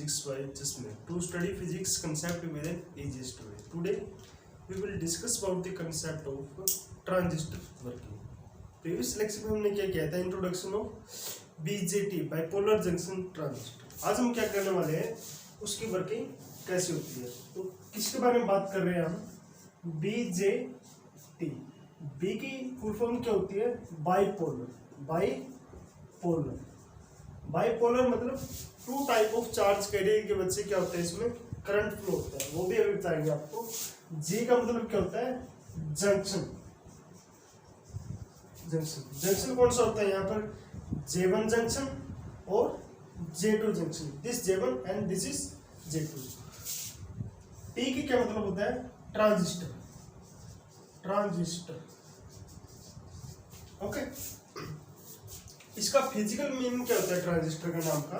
physics by Jasmine. To study physics concept with an easiest way. Today we will discuss about the concept of transistor working. Previous lecture में हमने क्या किया था, introduction of BJT bipolar junction transistor. आज हम क्या करने वाले हैं, उसकी वर्किंग कैसे होती है. तो किसके बारे में बात कर रहे हैं हम, बीजेटी. बी की फुल फॉर्म क्या होती है, बाइपोलर. बाइपोलर मतलब two type of charge carrier के वजह से क्या होता है, इसमें करंट फ्लो होता है, वो भी अभी बताएंगे आपको. जी का मतलब क्या होता है, जंक्शन. जंक्शन कौन सा होता है यहाँ पर, J1 जंक्शन और J2 junction. This J1 and this is J2. T की क्या मतलब होता है, ट्रांजिस्टर. ओके. इसका फिजिकल मीनिंग क्या होता है ट्रांजिस्टर का नाम का.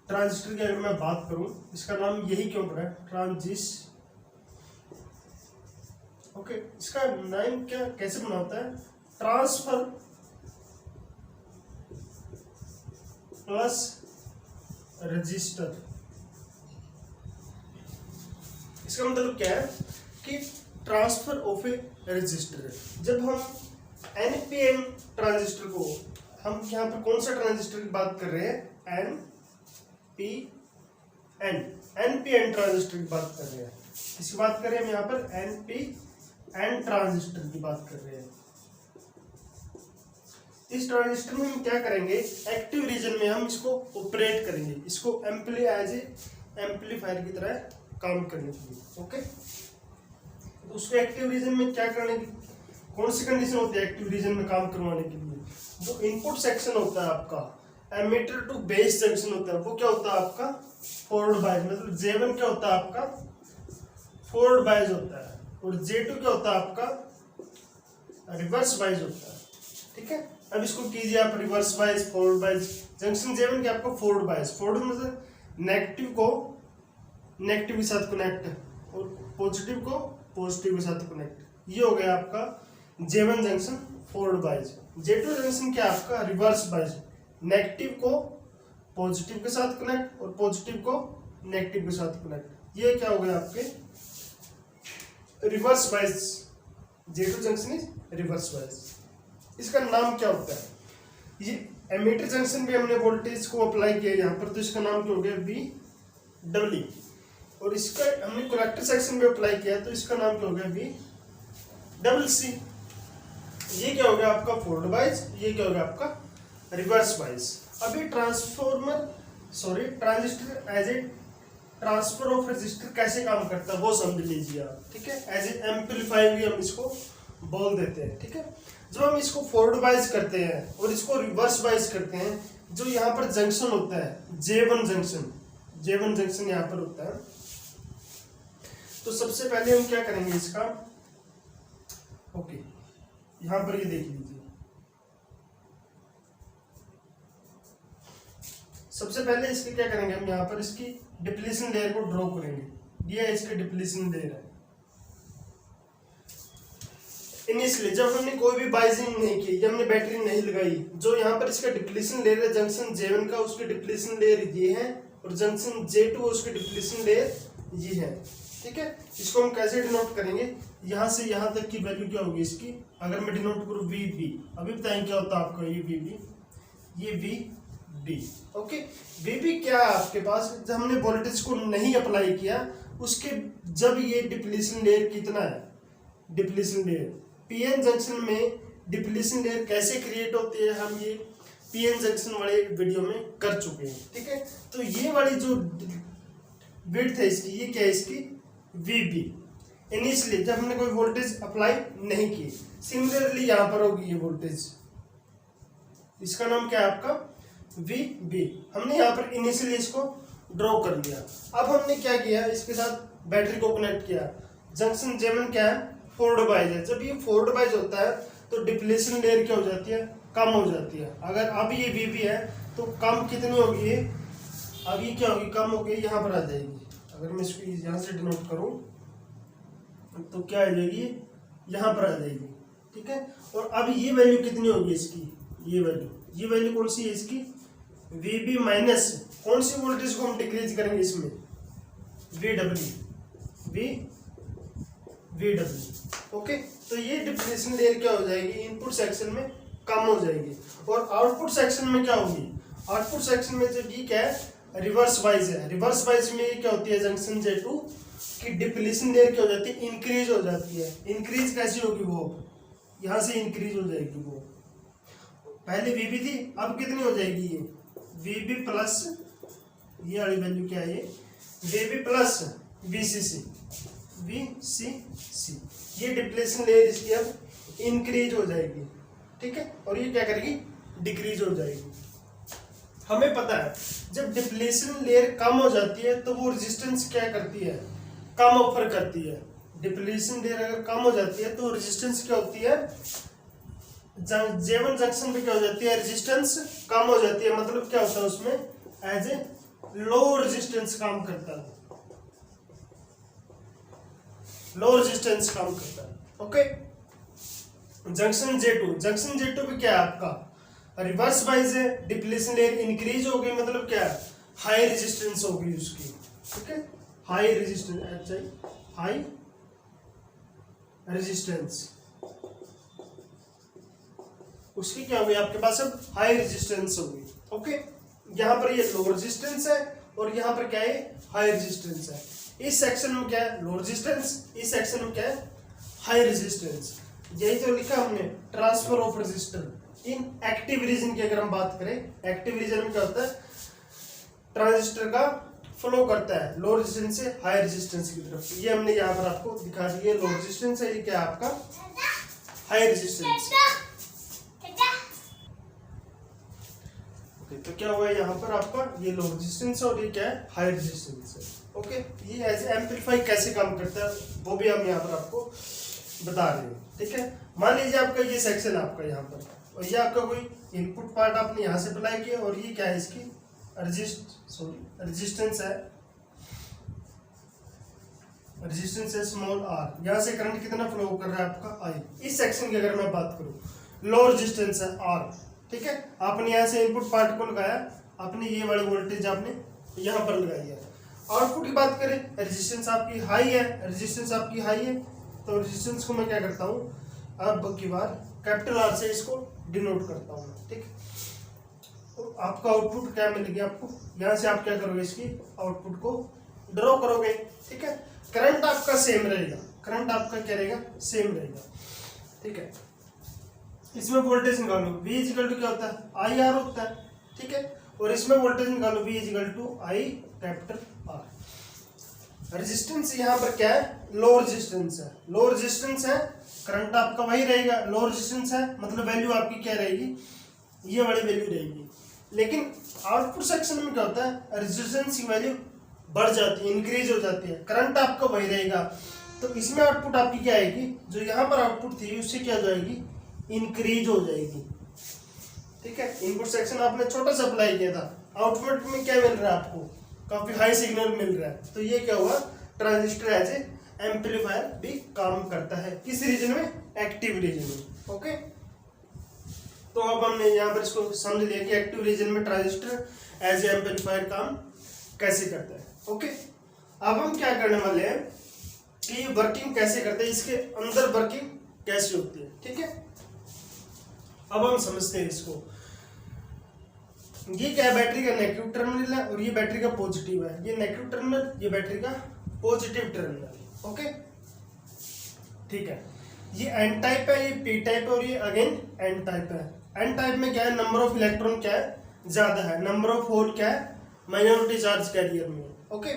ट्रांजिस्टर की अगर मैं बात करूं, इसका नाम यही क्यों पड़ा है, ट्रांजिस्टर. ओके. इसका नाम क्या कैसे बना होता है, ट्रांसफर प्लस रजिस्टर. इसका मतलब क्या है कि ट्रांसफर ऑफ ए रजिस्टर. जब हम एनपीएन ट्रांजिस्टर को, हम यहाँ पर कौन सा ट्रांजिस्टर की बात कर रहे हैं, एनपीएन ट्रांजिस्टर की बात कर रहे हैं. इसकी बात करें हम यहाँ पर एनपीएन ट्रांजिस्टर की बात कर रहे हैं. इस ट्रांजिस्टर में हम क्या करेंगे, एक्टिव रीजन में हम इसको ऑपरेट करेंगे, इसको एज एम्पलीफायर की तरह काम करने के लिए. ओके. तो उसको एक्टिव रीजन में क्या करने की, कौन सी कंडीशन होती है एक्टिव रीजन में काम करवाने के लिए, जो इनपुट सेक्शन होता है आपका, एमिटर टू बेस जंक्शन होता है, वो क्या होता है आपका, फॉरवर्ड बायस. मतलब J1 क्या होता है आपका, फॉरवर्ड बायस होता है, और J2 क्या होता है आपका, रिवर्स बायस होता है. ठीक है. अब इसको कीजिए आप reverse bias, forward bias. Junction J1 क्या आपका फॉरवर्ड बायस. फॉरवर्ड मतलब नेगेटिव को नेगेटिव के साथ कनेक्ट और पॉजिटिव को पॉजिटिव के साथ कनेक्ट. ये हो गया आपका J1 junction forward bias. J2 junction क्या आपका, रिवर्स बायस. नेगेटिव को पॉजिटिव के साथ कनेक्ट और पॉजिटिव को नेगेटिव के साथ कनेक्ट. ये क्या हो गया आपके reverse bias. J2 junction is reverse bias. इसका नाम क्या होता है, ये एमीटर जंक्शन पे हमने वोल्टेज को अप्लाई किया यहाँ पर, तो इसका नाम क्या हो गया, VW. और इसका हमने कलेक्टर सेक्शन पे अप्लाई किया, तो इसका नाम क्या हो गया, VCC. ये क्या हो गया आपका फॉरवर्ड बायस, ये क्या हो गया आपका रिवर्स बायस. अभी transistor as a transfer of register कैसे काम करता है वो समझ लीजिए आप. ठीक है. एज ए एम्पलीफायर भी हम इसको बोल देते हैं. ठीक है. जब हम इसको फॉरवर्ड बायस करते हैं और इसको रिवर्स बायस करते हैं, जो यहाँ पर जंक्शन होता है J1 जंक्शन यहाँ पर होता है. तो सबसे पहले हम क्या करेंगे इसका, ओके, यहाँ पर ये देख लीजिए. सबसे पहले इसके क्या करेंगे हम, यहाँ पर इसकी डिप्लीशन लेयर को ड्रॉ करेंगे. ये इसके डिप्लीशन लेयर है. इनिशियली जब हमने कोई भी बाइजिंग नहीं की, जब हमने बैटरी नहीं लगाई, जो यहाँ पर इसका डिप्लीशन लेयर है जंक्शन J1 का, उसकी डिप्लीशन लेयर ये है, और जंक्शन J2 उसकी डिप्लीशन लेयर ये है. ठीक है. इसको हम कैसे डिनोट करेंगे, यहाँ से यहाँ तक की वैल्यू क्या होगी इसकी, अगर मैं डिनोट करूँ VB, अभी बताएं क्या होता है आपका, ये VB, ये VB. ओके. VB क्या है आपके पास, जब हमने वोल्टेज को नहीं अप्लाई किया, उसके जब ये डिप्लीशन लेयर कितना है, डिप्लीशन लेयर पीएन जंक्शन में डिप्लीशन लेयर कैसे क्रिएट होती है, हम ये पीएन जंक्शन वाले वीडियो में कर चुके हैं. ठीक है. तो ये वाली जो विड्थ है इसकी, ये क्या है इसकी, VB. इनिशियली जब हमने कोई वोल्टेज अप्लाई नहीं की. सिमिलरली यहाँ पर होगी ये वोल्टेज, इसका नाम क्या है आपका, VB. हमने यहाँ पर इनिशियली इसको ड्रॉ कर लिया. अब हमने क्या किया, इसके साथ बैटरी को कनेक्ट किया. जंक्शन J1 क्या है, फॉरवर्ड बायस है. जब ये फॉरवर्ड बायस होता है तो डिप्लीशन लेयर क्या हो जाती है, कम हो जाती है. अगर अब ये VB है तो कम कितनी होगी, ये अब ये क्या होगी, कम होगी, यहाँ पर आ जाएगी. अगर मैं इसको यहाँ से डिनोट करूँ तो क्या आ जाएगी, यहाँ पर आ जाएगी. ठीक है. और अब ये वैल्यू कितनी होगी इसकी, ये वैल्यू कौन सी है इसकी, VB माइनस कौन सी वोल्टेज को हम डिक्रीज करेंगे इसमें, VW। ओके, तो ये डिप्लीशन लेयर क्या हो जाएगी, इनपुट सेक्शन में कम हो जाएगी। और आउटपुट सेक्शन में क्या होगी, आउटपुट सेक्शन में जब ये क्या है रिवर्स वाइज है, रिवर्स वाइज में ये क्या होती है जंक्शन J2 की डिप्लीशन लेयर क्या हो जाती है, इंक्रीज हो जाती है। इंक्रीज कैसी होगी, वो यहाँ से इंक्रीज हो जाएगी। वो पहले VB थी, अब कितनी हो जाएगी ये VB प्लस, ये वाली वैल्यू क्या है, ये VB प्लस VCC, ये डिप्लीशन लेयर इसकी अब इंक्रीज हो जाएगी। ठीक है, और ये क्या करेगी, डिक्रीज हो जाएगी। हमें पता है जब डिप्लीशन लेयर कम हो जाती है तो वो रेजिस्टेंस क्या करती है, कम ऑफर करती है। डिप्लीशन लेयर अगर कम हो जाती है तो रेजिस्टेंस क्या होती है, J1 जंक्शन पे क्या हो जाती है, रेजिस्टेंस कम हो जाती है। मतलब क्या होता है उसमें एज ए लो रेजिस्टेंस काम करता है, लो रेजिस्टेंस काम करता है। ओके, जंक्शन J2 पे क्या है आपका रिवर्स वाइज है, डिप्लीशन लेयर इंक्रीज हो गई, मतलब क्या है हाई रेजिस्टेंस होगी उसकी। ठीक है, हाई रेजिस्टेंस, हाई रेजिस्टेंस उसकी क्या होगी आपके पास अब हाई रेजिस्टेंस होगी। ओके, यहाँ पर ये लो रेजिस्टेंस है और यहाँ पर क्या है हाई रेजिस्टेंस है। इस सेक्शन में क्या है लो रेजिस्टेंस, इस सेक्शन में क्या है हाई रेजिस्टेंस। यही तो लिखा हमने transfer of register in active region की। अगर हम बात करें एक्टिव रीजन में क्या होता है, ट्रांजिस्टर का फ्लो करता है लो रेजिस्टेंस से हाई रेजिस्टेंस की तरफ। ये हमने यहाँ पर आपको दिखा दिया, लो रेजिस्टेंस है, ये क्या है आपका हाई रेजिस्टेंस। तो क्या हुआ यहाँ पर आपका ये लो रेजिस्टेंस और ये क्या है हाई रेजिस्टेंस है। ओके, ये एज एम्पलीफाई कैसे काम करता है वो भी हम यहाँ पर आपको बता रहे हैं। ठीक है, मान लीजिए आपका ये सेक्शन आपका यहाँ पर, और ये आपका कोई इनपुट पार्ट आपने यहाँ से अप्लाई किया और ये क्या है इसकी रेजिस्टेंस है स्मॉल r। यहाँ से करंट कितना फ्लो कर रहा है आपका I। इस सेक्शन की अगर मैं बात करूँ लो रेजिस्टेंस है R। ठीक है, आपने यहाँ से इनपुट पार्ट को लगाया, आपने ये वाली वोल्टेज आपने यहाँ पर लगाई है। आउटपुट की बात करें रेजिस्टेंस आपकी हाई है, रेजिस्टेंस आपकी हाई है, तो रेजिस्टेंस को मैं क्या करता हूँ अब की बार कैपिटल R से इसको डिनोट करता हूँ। ठीक, तो आपका आउटपुट क्या मिल गया आपको, यहाँ से आप क्या करोगे इसकी आउटपुट को ड्रॉ करोगे। ठीक है, करंट आपका सेम रहेगा, करंट आपका क्या रहेगा सेम रहेगा। ठीक है, इसमें वोल्टेज निकालो V इजिकल टू क्या होता है आई आर होता है। ठीक है, और इसमें वोल्टेज निकालो V is equal to I capital R। Resistance यहाँ पर क्या है लो रेजिस्टेंस है, लो रेजिस्टेंस है, करंट आपका वही रहेगा, लो रेजिस्टेंस है मतलब वैल्यू आपकी क्या रहेगी ये वाली वैल्यू रहेगी। लेकिन आउटपुट सेक्शन में क्या होता है रेजिस्टेंस की वैल्यू बढ़ जाती है, इंक्रीज हो जाती है, करंट आपका वही रहेगा। तो इसमें आउटपुट आपकी क्या आएगी, जो यहाँ पर आउटपुट थी उससे क्या हो जाएगी इंक्रीज हो जाएगी। ठीक है, इनपुट सेक्शन आपने छोटा सा अप्लाई किया था, आउटपुट में क्या मिल रहा है आपको काफी हाई सिग्नल मिल रहा है। तो ये क्या हुआ ट्रांजिस्टर एज ए एम्पलीफायर भी काम करता है किस रीजन में, एक्टिव रीजन में। ओके, तो अब हमने यहाँ पर इसको समझ लिया कि एक्टिव रीजन में ट्रांजिस्टर एज ए एम्पलीफायर काम कैसे करता है। ओके, अब हम क्या करने वाले हैं कि वर्किंग कैसे करते हैं, इसके अंदर वर्किंग कैसे होती है। ठीक है, अब हम समझते हैं इसको। ये क्या है बैटरी का नेगेटिव टर्मिनल है और ये बैटरी का पॉजिटिव है, ये नेगेटिव टर्मिनल ये बैटरी का पॉजिटिव टर्मिनल। ओके, ठीक है, ये एन टाइप है, ये पी टाइप है और ये अगेन एन टाइप है। एन टाइप में क्या है नंबर ऑफ इलेक्ट्रॉन क्या है ज्यादा है, नंबर ऑफ होल क्या है माइनॉरिटी चार्ज कैरियर में। ओके,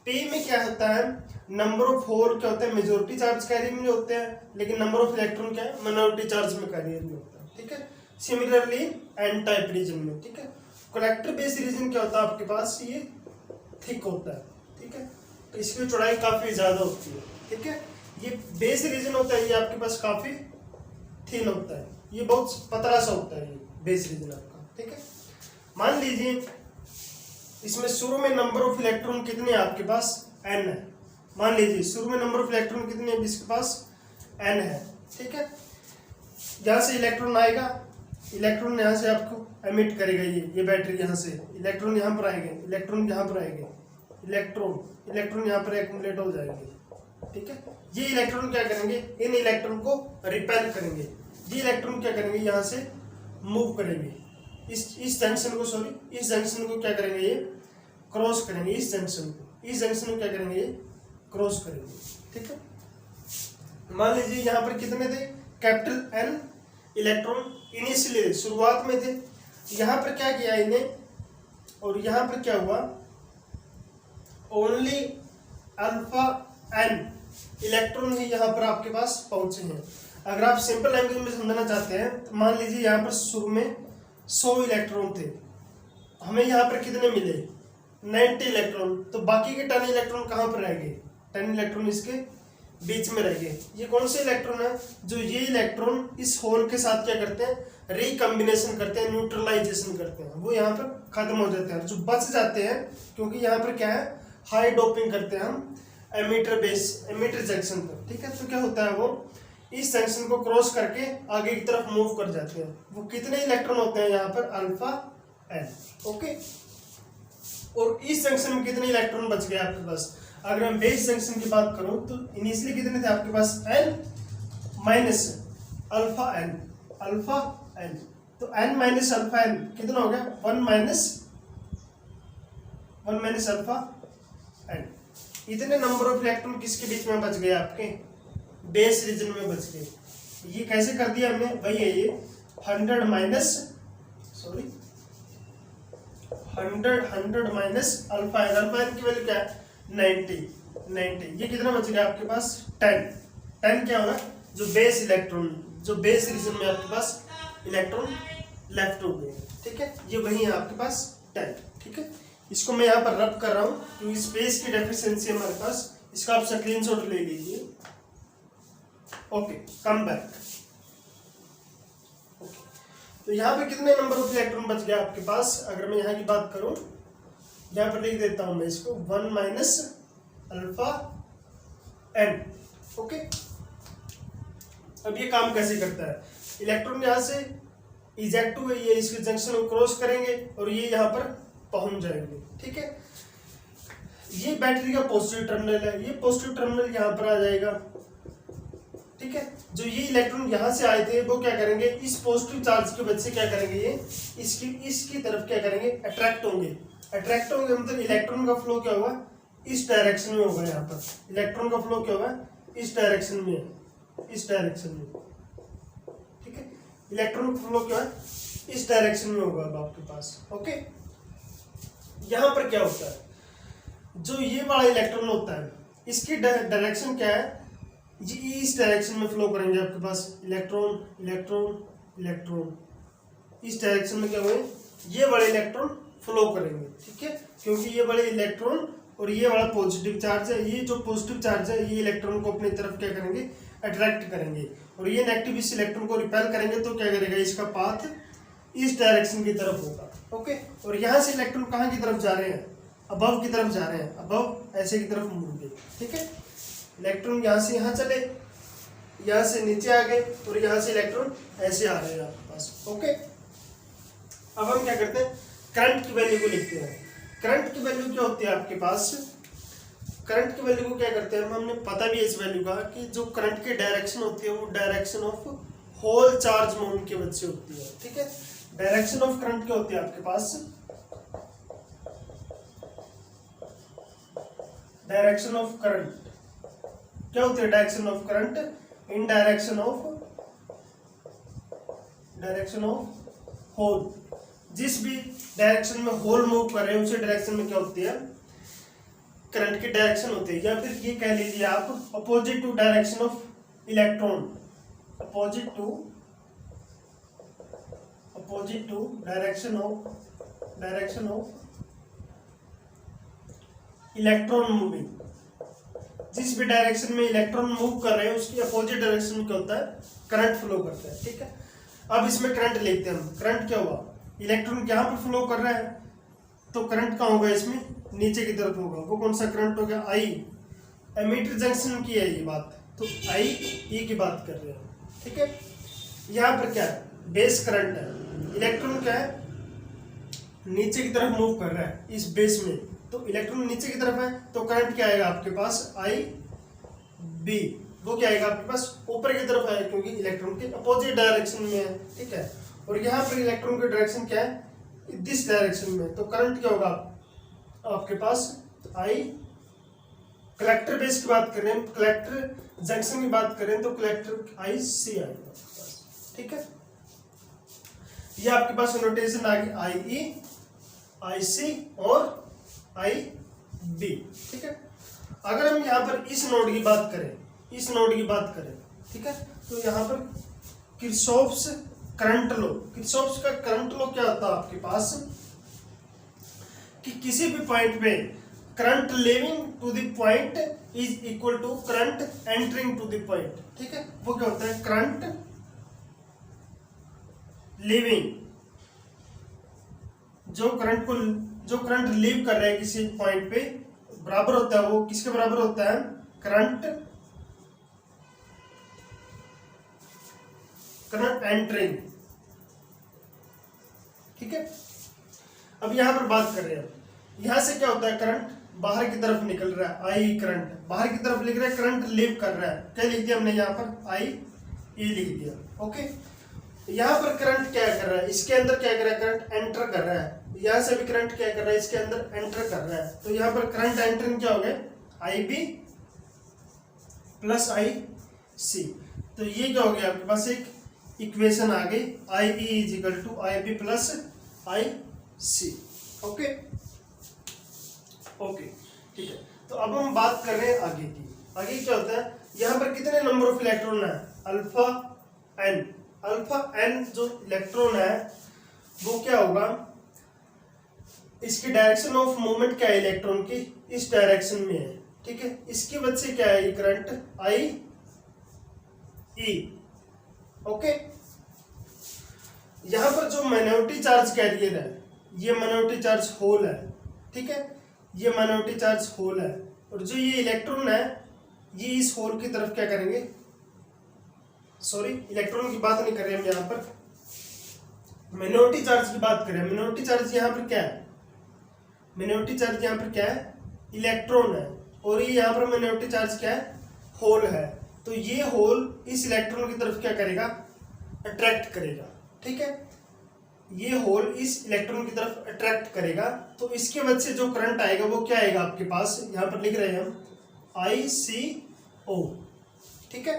पी में क्या होता है नंबर ऑफ होल क्या होता है मेजोरिटी चार्ज कैरियर में होते हैं, लेकिन नंबर ऑफ इलेक्ट्रॉन क्या है माइनॉरिटी चार्ज में कैरियर में होता है। ठीक है, सिमिलरली एन टाइप रीजन में। ठीक है, कलेक्टर बेस रीजन क्या होता है आपके पास ये थिक होता है। ठीक है, तो इसकी चौड़ाई काफी ज्यादा होती है। ठीक है, ये बेस रीजन होता है ये आपके पास काफी थिन होता है, ये बहुत पतला सा होता है ये बेस रीजन आपका। ठीक है, मान लीजिए इसमें शुरू में नंबर ऑफ इलेक्ट्रॉन कितने हैं आपके पास n है। मान लीजिए शुरू में नंबर ऑफ इलेक्ट्रॉन कितने हैं इसके पास n है। ठीक है, यहाँ से इलेक्ट्रॉन आएगा, इलेक्ट्रॉन यहाँ से आपको एमिट करेगा, ये बैटरी यहाँ से, इलेक्ट्रॉन यहाँ पर आएंगे, इलेक्ट्रॉन यहाँ पर आएंगे, इलेक्ट्रॉन यहाँ पर एक्युमुलेट हो जाएंगे, ठीक है। ये इलेक्ट्रॉन क्या करेंगे, इन इलेक्ट्रॉन को रिपेल करेंगे, ये इलेक्ट्रॉन क्या करेंगे, यहाँ से मूव करेंगे, इस जंक्शन को, सॉरी इस जंक्शन को क्या करेंगे, ये क्रॉस करेंगे, इस जंक्शन को क्या करेंगे, ये क्रॉस करेंगे, ठीक है। मान लीजिए यहाँ पर कितने थे, कैपिटल N इलेक्ट्रॉन इनिशियली शुरुआत में थे, यहाँ पर क्या किया इन्हें, और यहाँ पर क्या हुआ, ओनली अल्फा N इलेक्ट्रॉन ही यहाँ पर आपके पास पहुंचे हैं। अगर आप सिंपल लैंग्वेज में समझना चाहते हैं तो मान लीजिए यहाँ पर शुरू में 100 इलेक्ट्रॉन थे, हमें यहाँ पर कितने मिले, 90 इलेक्ट्रॉन, तो बाकी के 10 इलेक्ट्रॉन कहाँ पर रह गए, 10 इलेक्ट्रॉन इसके बीच में रह गए। ये कौन से इलेक्ट्रॉन है, जो ये इलेक्ट्रॉन इस होल के साथ क्या करते हैं, रिकम्बिनेशन करते हैं, न्यूट्रलाइजेशन करते हैं, वो यहाँ पर खत्म हो जाते हैं, जो बच जाते हैं, क्योंकि यहाँ पर क्या है, हाई डोपिंग करते हैं हम एमिटर जंक्शन पर, ठीक है। तो क्या होता है, वो इस जंक्शन को क्रॉस करके आगे की तरफ मूव कर जाते हैं। वो कितने इलेक्ट्रॉन होते हैं यहाँ पर, अल्फा N, ओके। और इस जंक्शन में कितने इलेक्ट्रॉन बच गए आपके पास, अगर मैं बेस जंक्शन की बात करूं तो इनिशियली कितने थे आपके पास, N माइनस अल्फा N, तो N माइनस अल्फा N कितना हो गया, 1 माइनस अल्फा N। इतने नंबर ऑफ इलेक्ट्रॉन किसके बीच में बच गए, आपके बेस रीजन में बच गए। ये कैसे कर दिया हमने, वही है ये 100 माइनस अल्फा N की वैल्यू क्या है, 90। ये कितना बच गया आपके पास, 10 क्या होगा, जो बेस रीजन में आपके पास इलेक्ट्रॉन लेफ्ट हो गए, ठीक है। ये वही है आपके पास 10, ठीक है। इसको मैं यहाँ पर रब कर रहा हूँ क्योंकि स्पेस की डेफिशिएंसी है हमारे पास, इसका आप स्क्रीनशॉट ले लीजिए, ओके। Come back, okay. तो यहाँ पे कितने नंबर ऑफ इलेक्ट्रॉन बच गया आपके पास, अगर मैं यहाँ की बात करूं, यहाँ पर लिख देता हूं मैं इसको 1 माइनस अल्फा N, ओके। अब ये काम कैसे करता है, इलेक्ट्रॉन यहाँ से इजेक्ट हुए, ये इसके जंक्शन को क्रॉस करेंगे और ये यहाँ पर पहुंच जाएंगे, ठीक है। ये बैटरी का पॉजिटिव टर्मिनल है, ये पॉजिटिव टर्मिनल यहाँ पर आ जाएगा, ठीक है। जो ये इलेक्ट्रॉन यहाँ से आए थे वो क्या करेंगे, इस पॉजिटिव चार्ज की वजह से क्या करेंगे, ये इसकी तरफ क्या करेंगे, अट्रैक्ट होंगे मतलब इलेक्ट्रॉन का फ्लो क्या होगा, इस डायरेक्शन में होगा। यहाँ पर इलेक्ट्रॉन का फ्लो क्या होगा, इस डायरेक्शन में, ठीक है। इलेक्ट्रॉन का फ्लो क्या है, इस डायरेक्शन में होगा अब आपके पास, ओके। यहाँ पर क्या होता है, जो ये वाला इलेक्ट्रॉन होता है इसकी डायरेक्शन क्या है, ये इस डायरेक्शन में फ्लो करेंगे आपके पास, इलेक्ट्रॉन इस डायरेक्शन में क्या हुए, ये वाले इलेक्ट्रॉन फ्लो करेंगे, ठीक है। क्योंकि ये वाले इलेक्ट्रॉन और ये वाला पॉजिटिव चार्ज है, ये जो पॉजिटिव चार्ज है ये इलेक्ट्रॉन को अपनी तरफ क्या करेंगे, अट्रैक्ट करेंगे, और ये नेगेटिव इस इलेक्ट्रॉन को रिपेल करेंगे, तो क्या करेगा, इसका पाथ इस डायरेक्शन की तरफ होगा, ओके। और यहाँ से इलेक्ट्रॉन कहाँ की तरफ जा रहे हैं, अबव की तरफ जा रहे हैं, अबव ऐसे की तरफ मुड़ेंगे, ठीक है। इलेक्ट्रॉन यहाँ से यहाँ चले, यहाँ से नीचे आ गए, और यहाँ से इलेक्ट्रॉन ऐसे आ रहे हैं आपके पास, ओके। अब हम क्या करते हैं, करंट की वैल्यू को लिखते हैं। करंट की वैल्यू क्या होती है आपके पास, करंट की वैल्यू को क्या करते हैं हमने पता भी है इस वैल्यू का, कि जो करंट की डायरेक्शन होती है वो direction of hole charge mount की वजह से होती है, ठीक है। डायरेक्शन ऑफ करंट क्या होती है आपके पास, डायरेक्शन ऑफ करंट क्या होती है, direction of current in direction of hole. जिस भी डायरेक्शन में होल मूव कर रहे हैं उसी डायरेक्शन में क्या होती है, करंट की डायरेक्शन होती है। या फिर ये कह लीजिए आप opposite to direction of electron, opposite to direction of electron moving. जिस भी डायरेक्शन में इलेक्ट्रॉन मूव कर रहे हैं उसकी अपोजिट डायरेक्शन में क्या होता है, करंट फ्लो करता है, ठीक है। अब इसमें करंट लिखते हैं हम, करंट क्या हुआ, इलेक्ट्रॉन यहाँ पर फ्लो कर रहा है तो करंट कहाँ होगा, इसमें नीचे की तरफ होगा, वो कौन सा करंट हो गया, आई। एमीटर जंक्शन की है ये बात, तो आई ई की बात कर रहे हैं, ठीक है। यहाँ पर क्या है, बेस करंट है, इलेक्ट्रॉन क्या है, नीचे की तरफ मूव कर रहा है इस बेस में, तो इलेक्ट्रॉन नीचे की तरफ है तो करंट क्या आएगा आपके पास आई बी, वो क्या आएगा आपके पास ऊपर की तरफ है क्योंकि इलेक्ट्रॉन के अपोजिट डायरेक्शन में है, ठीक है। और यहाँ पर इलेक्ट्रॉन की डायरेक्शन क्या है, दिस डायरेक्शन में, तो करंट क्या होगा आपके पास आई, कलेक्टर बेस की बात करें, कलेक्टर जंक्शन की बात करें तो कलेक्टर आई सी आएगा आपके पास, ठीक है। ये आपके पास नोटेशन आ गई आई ई, आई सी और आई बी, ठीक है। अगर हम यहाँ पर इस नोड की बात करें, इस नोड की बात करें, ठीक है, तो यहाँ पर किरचॉफ्स करंट लॉ, किरचॉफ्स का करंट लॉ क्या होता है आपके पास कि किसी भी पॉइंट पे current leaving to the point is equal to current entering to the point, ठीक है। वो क्या होता है, करंट लिविंग, जो करंट लीव कर रहा है किसी पॉइंट पे बराबर होता है, वो किसके बराबर होता है, करंट एंटरिंग, ठीक है। अब यहां पर बात कर रहे हैं, यहां से क्या होता है, करंट बाहर की तरफ निकल रहा है, आई करंट बाहर की तरफ लिख रहा है, करंट लीव कर रहा है, क्या लिख दिया हमने यहाँ पर आई ई लिख दिया, ओके। यहाँ पर करंट क्या कर रहा है, इसके अंदर क्या कर रहा है, करंट एंटर कर रहा है, यहाँ से भी करंट क्या कर रहा है, इसके अंदर एंटर कर रहा है, तो यहाँ पर करंट एंटरिंग क्या हो गया, आई बी प्लस आई सी, तो ये क्या हो गया आपके पास एक इक्वेशन आ गई, I E is equal to I B plus I C, okay okay, ठीक है। तो अब हम बात कर रहे हैं आगे की, आगे क्या होता है, यहाँ पर कितने नंबर ऑफ इलेक्ट्रॉन है, अल्फा एन, अल्फा एन जो इलेक्ट्रॉन है वो क्या होगा, इसकी डायरेक्शन ऑफ मूवमेंट क्या है इलेक्ट्रॉन की, इस डायरेक्शन में है, ठीक है। इसकी वजह से क्या है, ये करंट आई ई, ओके। यहां पर जो माइनॉरिटी चार्ज कैरियर है, ये माइनॉरिटी चार्ज होल है, ठीक है, ये माइनॉरिटी चार्ज होल है, और जो ये इलेक्ट्रॉन है ये इस होल की तरफ क्या करेंगे, सॉरी इलेक्ट्रॉन की बात नहीं कर रहे हम यहाँ पर, माइनॉरिटी चार्ज की बात करें। माइनॉरिटी चार्ज यहाँ पर क्या है, माइनॉरिटी चार्ज यहाँ पर क्या है, इलेक्ट्रॉन है, और ये यहाँ पर माइनॉरिटी चार्ज क्या है, होल है, तो ये होल इस इलेक्ट्रॉन की तरफ क्या करेगा, अट्रैक्ट करेगा, ठीक है, ये होल इस इलेक्ट्रॉन की तरफ अट्रैक्ट करेगा, तो इसके वजह से जो करंट आएगा वो क्या आएगा आपके पास, यहाँ पर लिख रहे हैं हम आई सी ओ, ठीक है।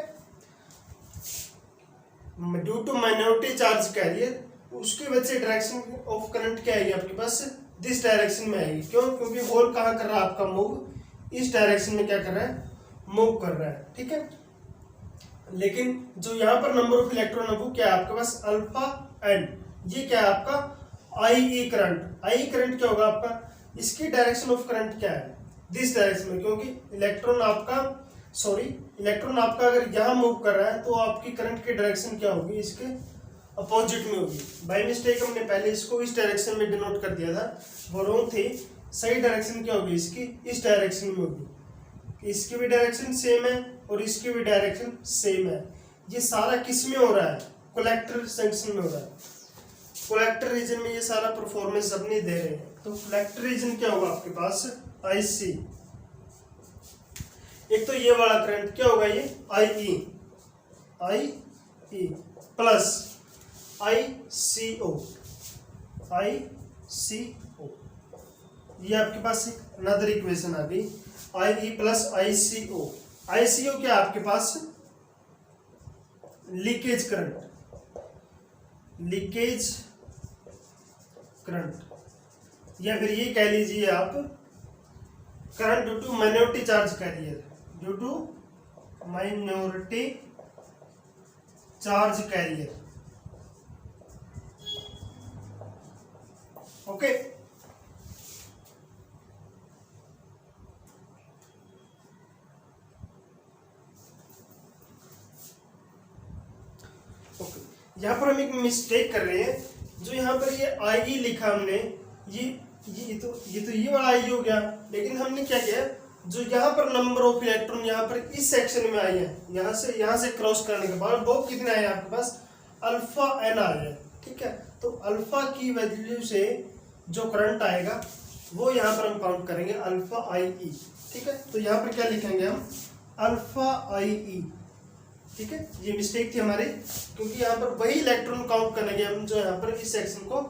Due to minority charge carrier, उसकी वजह से डायरेक्शन ऑफ करंट क्या आएगी आपके पास, दिस डायरेक्शन में आएगी, क्यों, क्योंकि होल कहाँ कर रहा है आपका मूव, इस डायरेक्शन में क्या कर रहा है, मूव कर रहा है, ठीक है। लेकिन जो यहाँ पर नंबर ऑफ इलेक्ट्रॉन है वो क्या है आपके पास, अल्फा एन, ये क्या है आपका आई ई करंट, आई करंट क्या होगा आपका, इसकी डायरेक्शन ऑफ करंट क्या है, दिस डायरेक्शन में, क्योंकि इलेक्ट्रॉन आपका अगर यहाँ मूव कर रहा है तो आपकी करंट की डायरेक्शन क्या होगी, इसके अपोजिट में होगी। बाय मिस्टेक हमने पहले इसको इस डायरेक्शन में डिनोट कर दिया था, वो रॉन्ग थी, सही डायरेक्शन क्या होगी इसकी, इस डायरेक्शन में होगी, इसकी भी डायरेक्शन सेम है और इसकी भी डायरेक्शन सेम है। ये सारा किस में हो रहा है, कलेक्टर जंक्शन में हो रहा है, कलेक्टर रीजन में ये सारा परफॉर्मेंस अपनी दे रहे हैं, तो कलेक्टर रीजन क्या होगा आपके पास, आई सी, एक तो ये वाला करंट क्या होगा, ये आई ई प्लस आई सी ओ, ये आपके पास एक अनदर इक्वेशन आ गई, आई ई प्लस आई सी ओ। आई सी ओ क्या आपके पास, लीकेज करंट, या फिर ये कह लीजिए आप current due to minority charge carrier, due to minority charge carrier, okay. यहाँ पर हम एक मिस्टेक कर रहे हैं, जो यहाँ पर ये आई ई लिखा हमने, ये वाला आई हो गया, लेकिन हमने क्या किया, जो यहाँ पर नंबर ऑफ इलेक्ट्रॉन यहाँ पर इस सेक्शन में आई है, यहाँ से क्रॉस करने के बाद वो कितने आए आपके पास, अल्फा एन आ गए, ठीक है। तो अल्फा की वैल्यू से जो करंट आएगा वो यहाँ पर हम काउंट करेंगे अल्फा आई ई, ठीक है। तो यहाँ पर क्या लिखेंगे हम, अल्फा आई ई, ठीक है। ये मिस्टेक थी हमारी, क्योंकि यहाँ पर वही इलेक्ट्रॉन काउंट करेंगे हम जो यहाँ पर इस सेक्शन को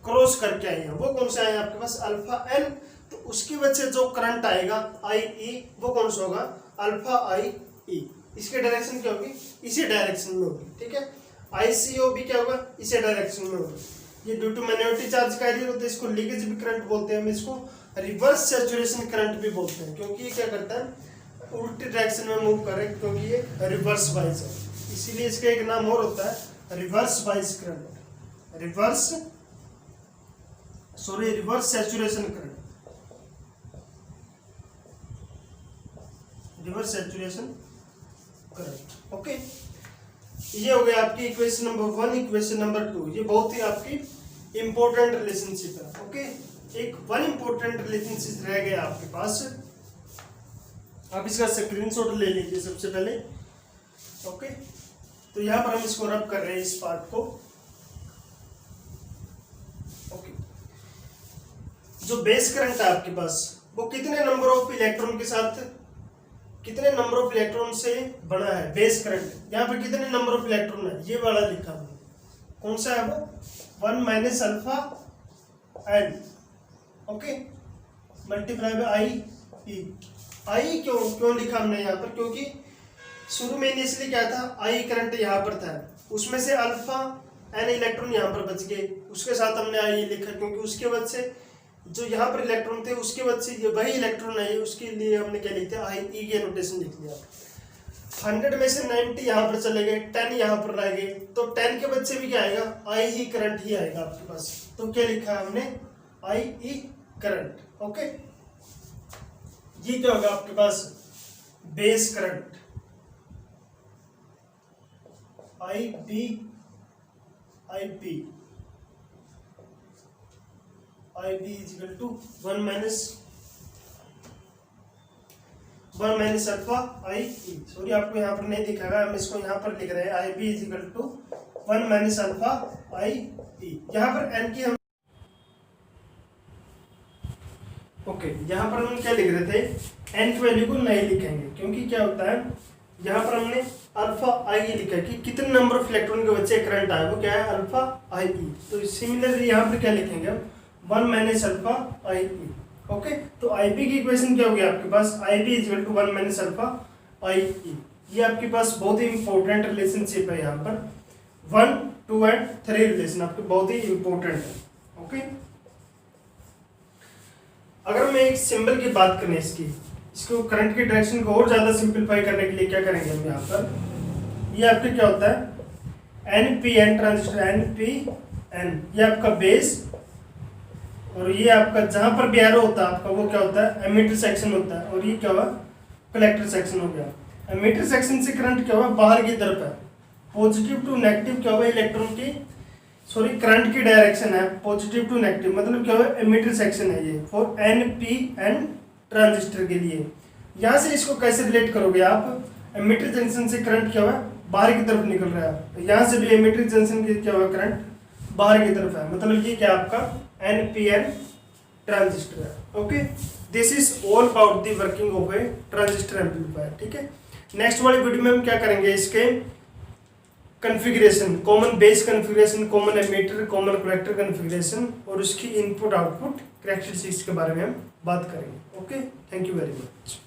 क्रॉस करके आए हैं। वो कौन सा है आपके पास, अल्फा एल। तो उसकी वजह से जो करंट आएगा आई ई, वो कौन सा होगा, अल्फा आई ई। इसकी डायरेक्शन क्या होगी, इसी डायरेक्शन में होगी, ठीक है। आई सी ओ भी क्या होगा, इसी डायरेक्शन में होगा। ये due to minority charge carrier होता है, इसको लीकेज भी करंट बोलते हैं, हम इसको रिवर्स सैचुरेशन करंट भी बोलते हैं, क्योंकि ये क्या करता है, उल्टी डायरेक्शन में मूव करे, क्योंकि ये रिवर्स बाइस है, इसीलिए इसका एक नाम और होता है reverse bias current, reverse saturation current, reverse saturation current. Okay, ये हो गया आपकी इक्वेशन नंबर 1। इक्वेशन नंबर 2, ये बहुत ही आपकी इंपॉर्टेंट रिलेशनशिप है। ओके, एक वन इंपॉर्टेंट रिलेशनशिप रह गया आपके पास, आप इसका स्क्रीनशॉट ले लीजिए सबसे पहले। ओके, तो यहां पर हम इसको रब कर रहे हैं इस पार्ट को। ओके, जो बेस करंट है आपके पास वो कितने नंबर ऑफ इलेक्ट्रॉन के साथ, कितने नंबर ऑफ इलेक्ट्रॉन से बना है बेस करंट। यहाँ पर कितने नंबर ऑफ इलेक्ट्रॉन है, ये वाला लिखा हमने, कौन सा है वो, 1 minus alpha N, okay, multiply by I E. I क्यों लिखा हमने यहाँ पर, क्योंकि शुरू में इसलिए क्या था, आई करंट यहाँ पर था, उसमें से अल्फा एन इलेक्ट्रॉन यहाँ पर बच गए, उसके साथ हमने आई लिखा, क्योंकि उसके वजह से जो यहाँ पर इलेक्ट्रॉन थे उसके वजह से ये वही इलेक्ट्रॉन है, उसके लिए हमने क्या लिखते हैं, आई ई के नोटेशन लिख लिया। 100 में से 90 यहाँ पर चले गए, 10 यहाँ पर रह गए, तो 10 के वजह से भी क्या आएगा, आई ही करंट ही आएगा आपके पास। तो क्या लिखा है हमने, आई ई करंट। ओके, ये क्या होगा आपके पास, base current, I B I P, I B is equal to 1 minus alpha I E. Sorry, आपको यहाँ पर नहीं दिखागा, हम इसको यहाँ पर लिख रहे हैं, I B is equal to 1 minus alpha I E. यहाँ पर एन की हम यहाँ पर हम क्या लिख रहे थे, एन की वैल्यू को नहीं लिखेंगे, क्योंकि क्या होता है, यहाँ पर हमने अल्फा आई ई लिखा कि कितने नंबर ऑफ इलेक्ट्रॉन के वजह से करंट आए, वो क्या है, अल्फा आई ई। तो सिमिलरली यहाँ पर क्या लिखेंगे हम, 1 minus alpha I E. Okay, तो आई बी की इक्वेशन क्या होगी आपके पास, I B is equal to 1 minus alpha I E. ये आपके पास बहुत ही इंपॉर्टेंट रिलेशनशिप है, यहाँ पर 1, 2 एंड 3 रिलेशन आपके बहुत ही इंपॉर्टेंट है। ओके, अगर मैं एक सिंबल की बात करें इसको करंट की डायरेक्शन को और ज्यादा सिंपलीफाई करने के लिए क्या करेंगे हम, यहाँ पर ये आपके क्या होता है, N P N transistor, N P N, ये आपका बेस, और ये आपका जहां पर भी एरो होता है आपका वो क्या होता है, एमिटर सेक्शन होता है, और ये क्या हुआ, कलेक्टर सेक्शन हो गया। एमिटर सेक्शन से करंट क्या हुआ, बाहर की तरफ है, पॉजिटिव टू नेगेटिव क्या हुआ, इलेक्ट्रॉन की करंट की डायरेक्शन है पॉजिटिव टू नेगेटिव, मतलब क्या हुआ, एमिटर सेक्शन है ये for N P N transistor के लिए। यहाँ से इसको कैसे रिलेट करोगे आप, एमिटर जंक्शन से करंट क्या हुआ, बाहर की तरफ निकल रहा है, यहाँ से भी एमिटर जंक्शन की क्या हुआ, करंट बाहर की तरफ है, मतलब ये क्या आपका NPN ट्रांजिस्टर है। Okay, this is all about the working of A transistor amplifier. ठीक है, नेक्स्ट वाली वीडियो में हम क्या करेंगे, इसके configuration, common base configuration, common ammeter, common collector configuration और उसकी इनपुट आउटपुट कैरेक्टरिस्टिक्स के बारे में हम बात करेंगे। Okay, thank you very much.